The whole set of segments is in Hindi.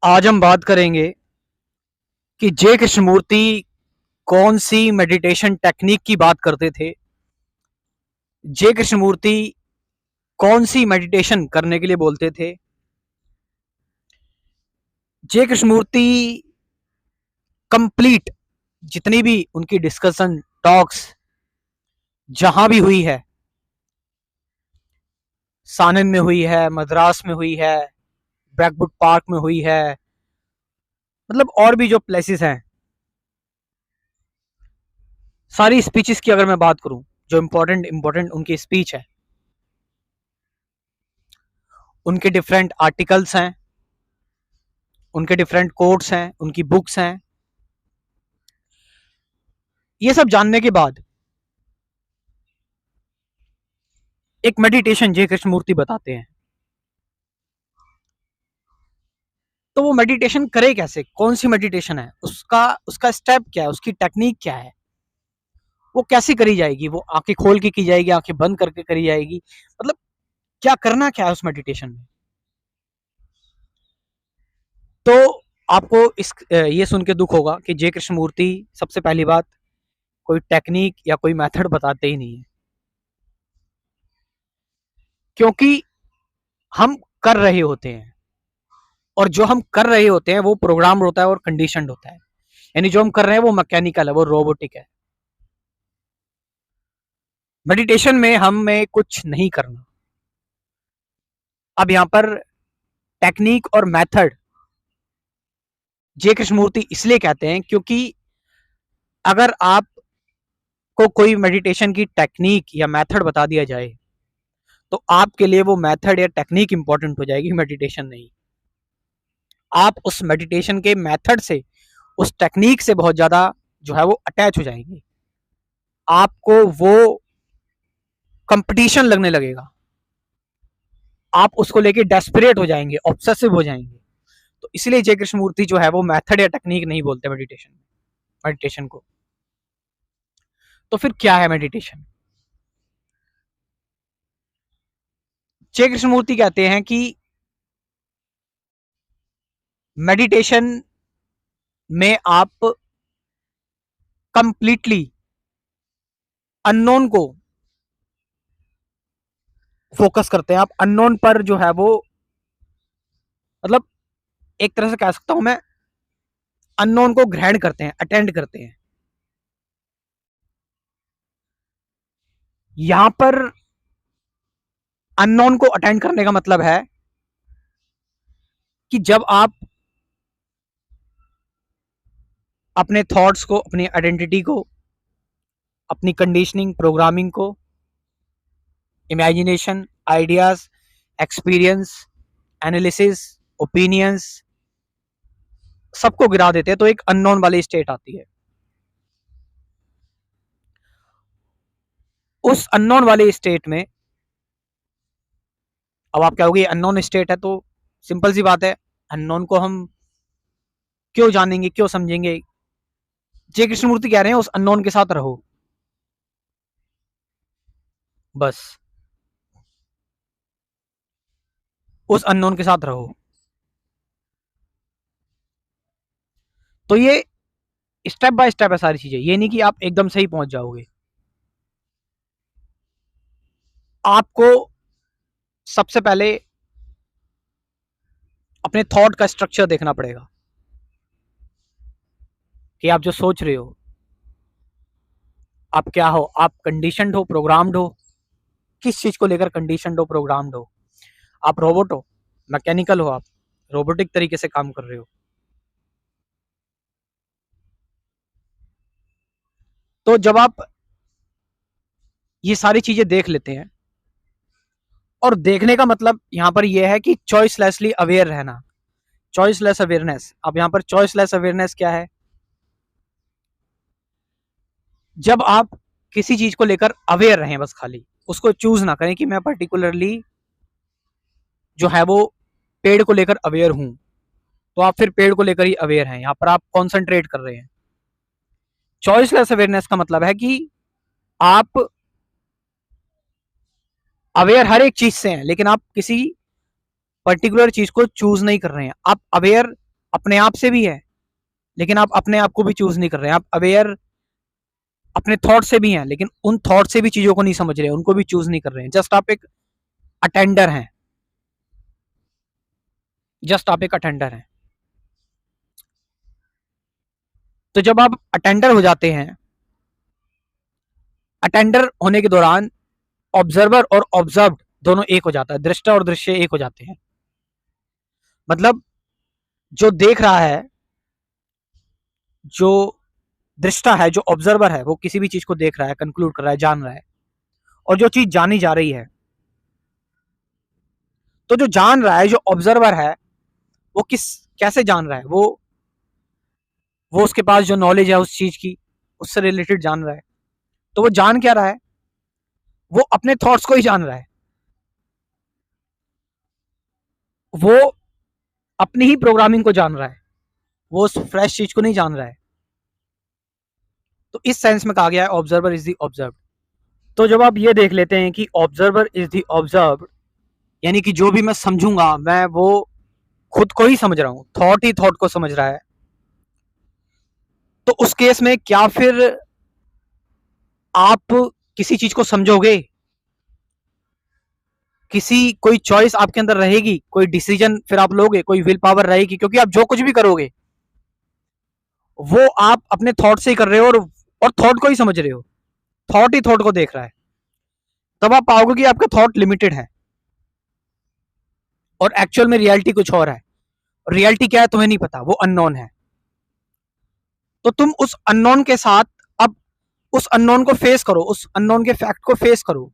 आज हम बात करेंगे कि जे कृष्णमूर्ति कौन सी मेडिटेशन टेक्निक की बात करते थे। जे कृष्णमूर्ति कौन सी मेडिटेशन करने के लिए बोलते थे। जे कृष्णमूर्ति कंप्लीट जितनी भी उनकी डिस्कशन टॉक्स जहां भी हुई है, सानन में हुई है, मद्रास में हुई है, ब्रैकवुड पार्क में हुई है, मतलब और भी जो प्लेसेस हैं, सारी स्पीचेस की अगर मैं बात करूं, जो इंपॉर्टेंट उनकी स्पीच है, उनके डिफरेंट आर्टिकल्स हैं, उनके डिफरेंट कोट्स हैं, उनकी बुक्स हैं, ये सब जानने के बाद एक मेडिटेशन जय कृष्णमूर्ति बताते हैं। तो वो मेडिटेशन करे कैसे, कौन सी मेडिटेशन है, उसका उसका स्टेप क्या है, उसकी टेक्निक क्या है, वो कैसे करी जाएगी, वो आंखें खोल के की जाएगी, आंखें बंद करके करी जाएगी, मतलब क्या करना क्या है उस मेडिटेशन में। तो आपको इस ये सुन के दुख होगा कि जय कृष्णमूर्ति सबसे पहली बात कोई टेक्निक या कोई मेथड बताते ही नहीं है, क्योंकि हम कर रहे होते हैं, और जो हम कर रहे होते हैं वो प्रोग्राम होता है और कंडीशनड होता है। यानी जो हम कर रहे हैं वो मैकेनिकल है, वो रोबोटिक है। मेडिटेशन में हमें कुछ नहीं करना। अब यहां पर टेक्निक और मेथड जे कृष्णमूर्ति इसलिए कहते हैं क्योंकि अगर आपको कोई मेडिटेशन की टेक्निक या मेथड बता दिया जाए तो आपके लिए वो मेथड या टेक्निक इंपॉर्टेंट हो जाएगी, मेडिटेशन नहीं। आप उस मेडिटेशन के मेथड से, उस टेक्निक से बहुत ज्यादा जो है वो अटैच हो जाएंगे, आपको वो कंपटीशन लगने लगेगा, आप उसको लेके डेस्परेट हो जाएंगे, ऑब्सेसिव हो जाएंगे। तो इसलिए जय कृष्णमूर्ति जो है वो मेथड या टेक्निक नहीं बोलते मेडिटेशन को। तो फिर क्या है मेडिटेशन। जय कृष्णमूर्ति कहते हैं कि मेडिटेशन में आप कंप्लीटली अननोन को फोकस करते हैं। आप अननोन पर जो है वो, मतलब एक तरह से कह सकता हूं मैं, अननोन को ग्रहण करते हैं, अटेंड करते हैं। यहां पर अननोन को अटेंड करने का मतलब है कि जब आप अपने थॉट्स को, अपनी आइडेंटिटी को, अपनी कंडीशनिंग प्रोग्रामिंग को, imagination, ideas, experience, analysis, opinions, सबको गिरा देते हैं तो एक अननोन वाली स्टेट आती है। उस अननोन वाले स्टेट में, अब आप कहोगे अननोन स्टेट है तो सिंपल सी बात है, अननोन को हम क्यों जानेंगे, क्यों समझेंगे। जय कृष्णमूर्ति कह रहे हैं उस अननोन के साथ रहो, बस उस अननोन के साथ रहो। तो ये स्टेप बाय स्टेप है सारी चीजें, ये नहीं कि आप एकदम से ही पहुंच जाओगे। आपको सबसे पहले अपने थॉट का स्ट्रक्चर देखना पड़ेगा कि आप जो सोच रहे हो, आप क्या हो, आप कंडीशनड हो, प्रोग्राम्ड हो, किस चीज को लेकर कंडीशनड हो, प्रोग्राम्ड हो। आप रोबोट हो, मैकेनिकल हो, आप रोबोटिक तरीके से काम कर रहे हो। तो जब आप ये सारी चीजें देख लेते हैं, और देखने का मतलब यहां पर यह है कि चॉइसलेसली अवेयर रहना, चॉइसलेस अवेयरनेस। अब यहां पर चॉइसलेस अवेयरनेस क्या है, जब आप किसी चीज को लेकर अवेयर रहें, बस खाली उसको चूज ना करें कि मैं पर्टिकुलरली जो है वो पेड़ को लेकर अवेयर हूं, तो आप फिर पेड़ को लेकर ही अवेयर हैं, यहां पर आप कॉन्सेंट्रेट कर रहे हैं। चॉइसलेस अवेयरनेस का मतलब है कि आप अवेयर हर एक चीज से हैं, लेकिन आप किसी पर्टिकुलर चीज को चूज नहीं कर रहे हैं। आप अवेयर अपने आप से भी है, लेकिन आप अपने आप को भी चूज नहीं कर रहे हैं। आप अवेयर अपने थॉट से भी हैं, लेकिन उन थॉट से भी चीजों को नहीं समझ रहे, उनको भी चूज नहीं कर रहे हैं। जस्ट आप एक अटेंडर हैं, जस्ट आप एक अटेंडर हैं। तो जब आप अटेंडर हो जाते हैं, अटेंडर होने के दौरान ऑब्जर्वर और ऑब्जर्व्ड दोनों एक हो जाता है, दृष्टा और दृश्य एक हो जाते हैं। मतलब जो देख रहा है, जो दृष्टा है, जो ऑब्जर्वर है, वो किसी भी चीज को देख रहा है, कंक्लूड कर रहा है, जान रहा है। और जो चीज जानी जा रही है, तो जो जान रहा है, जो ऑब्जर्वर है, वो कैसे जान रहा है, वो उसके पास जो नॉलेज है उस चीज की, उससे रिलेटेड जान रहा है। तो वो जान क्या रहा है? वो अपने थॉट्स को ही जान रहा है, वो अपनी ही प्रोग्रामिंग को जान रहा है, वो उस फ्रेश चीज को नहीं जान रहा है। तो इस सेंस में कहा गया है ऑब्जर्वर इज द ऑब्जर्व। तो जब आप ये देख लेते हैं कि ऑब्जर्वर इज द ऑब्जर्व, यानी कि जो भी मैं समझूंगा, मैं वो खुद को ही समझ रहा हूं, थॉट ही थॉट को समझ रहा है। तो उस केस में क्या फिर आप किसी चीज को समझोगे? कोई चॉइस आपके अंदर रहेगी, कोई डिसीजन फिर आप लोगे, कोई विल पावर रहेगी? क्योंकि आप जो कुछ भी करोगे वो आप अपने थॉट से ही कर रहे हो, और थॉट को ही समझ रहे हो, थॉट ही थॉट को देख रहा है। तब आप पाओगे कि आपका थॉट लिमिटेड है और एक्चुअल में रियलिटी कुछ और है। रियलिटी क्या है तुम्हें नहीं पता, वो अननोन है। तो तुम उस अननोन के साथ अब उस अननोन को फेस करो, उस अननोन के फैक्ट को फेस करो।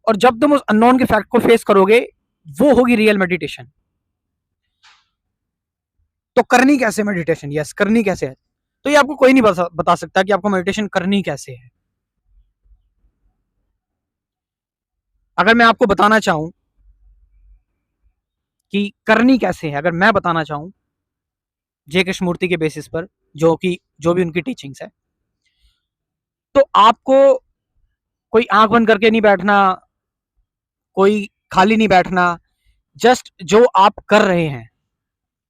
और जब तुम उस अननोन के फैक्ट को फेस करोगे, वो होगी रियल मेडिटेशन। तो करनी कैसे मेडिटेशन? यस, करनी कैसे है? तो ये आपको कोई नहीं बता सकता कि आपको मेडिटेशन करनी कैसे है। अगर मैं आपको बताना चाहूं कि करनी कैसे है, अगर मैं बताना चाहूं जय कृष्णमूर्ति के बेसिस पर, जो भी उनकी टीचिंग्स है, तो आपको कोई आंख बंद करके नहीं बैठना, कोई खाली नहीं बैठना। जस्ट जो आप कर रहे हैं,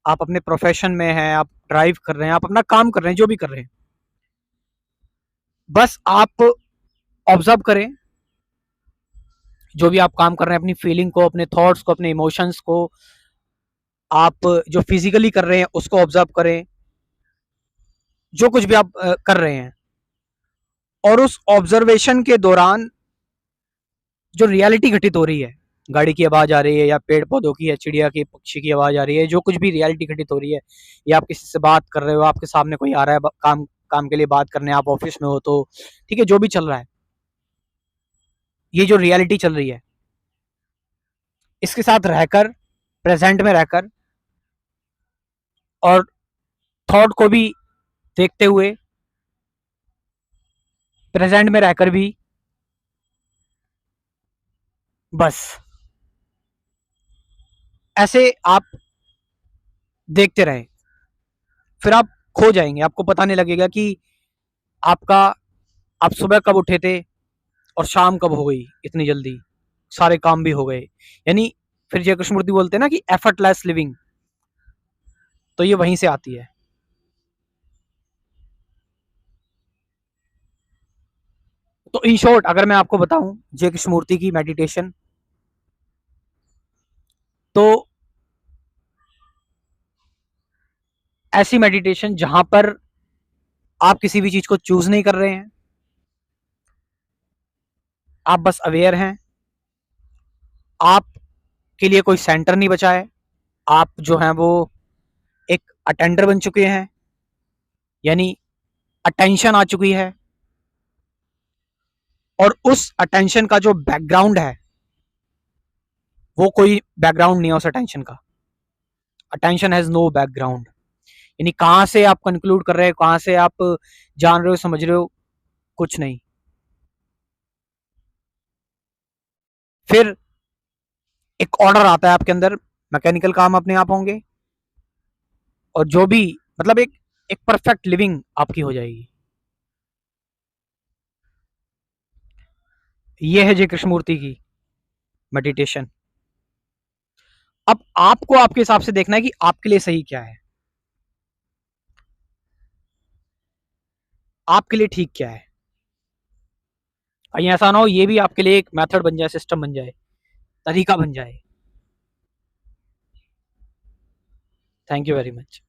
आप अपने प्रोफेशन में हैं, आप ड्राइव कर रहे हैं, आप अपना काम कर रहे हैं, जो भी कर रहे हैं, बस आप ऑब्जर्व करें जो भी आप काम कर रहे हैं, अपनी फीलिंग को, अपने थॉट्स को, अपने इमोशंस को। आप जो फिजिकली कर रहे हैं उसको ऑब्जर्व करें, जो कुछ भी आप कर रहे हैं। और उस ऑब्जर्वेशन के दौरान जो रियलिटी घटित हो रही है, गाड़ी की आवाज आ रही है, या पेड़ पौधों की, या चिड़िया की, पक्षी की आवाज आ रही है, जो कुछ भी रियलिटी घटित हो रही है, या आप किसी से बात कर रहे हो, आपके सामने कोई आ रहा है काम काम के लिए बात करने, आप ऑफिस में हो तो ठीक है, जो भी चल रहा है, ये जो रियलिटी चल रही है, इसके साथ रहकर, प्रेजेंट में रहकर, और थॉट को भी देखते हुए, प्रेजेंट में रहकर भी, बस ऐसे आप देखते रहे, फिर आप खो जाएंगे। आपको पता नहीं लगेगा कि आपका आप सुबह कब उठे थे और शाम कब हो गई इतनी जल्दी, सारे काम भी हो गए। यानी फिर जय कृष्णमूर्ति बोलते हैं ना कि एफर्टलेस लिविंग, तो ये वहीं से आती है। तो इन शॉर्ट अगर मैं आपको बताऊं जय कृष्णमूर्ति की मेडिटेशन, तो ऐसी मेडिटेशन जहां पर आप किसी भी चीज को चूज नहीं कर रहे हैं, आप बस अवेयर हैं, आपके लिए कोई सेंटर नहीं बचा है, आप जो हैं वो एक अटेंडर बन चुके हैं, यानी अटेंशन आ चुकी है। और उस अटेंशन का जो बैकग्राउंड है, वो कोई बैकग्राउंड नहीं है उस अटेंशन का। अटेंशन हैज नो बैकग्राउंड, यानी कहां से आप कंक्लूड कर रहे हो, कहां से आप जान रहे हो, समझ रहे हो, कुछ नहीं। फिर एक ऑर्डर आता है आपके अंदर, मैकेनिकल काम अपने आप होंगे, और जो भी मतलब एक एक परफेक्ट लिविंग आपकी हो जाएगी। ये है जय कृष्णमूर्ति की मेडिटेशन। अब आपको आपके हिसाब से देखना है कि आपके लिए सही क्या है, आपके लिए ठीक क्या है। कहीं ऐसा ना हो ये भी आपके लिए एक मेथड बन जाए, सिस्टम बन जाए, तरीका बन जाए। Thank you very much.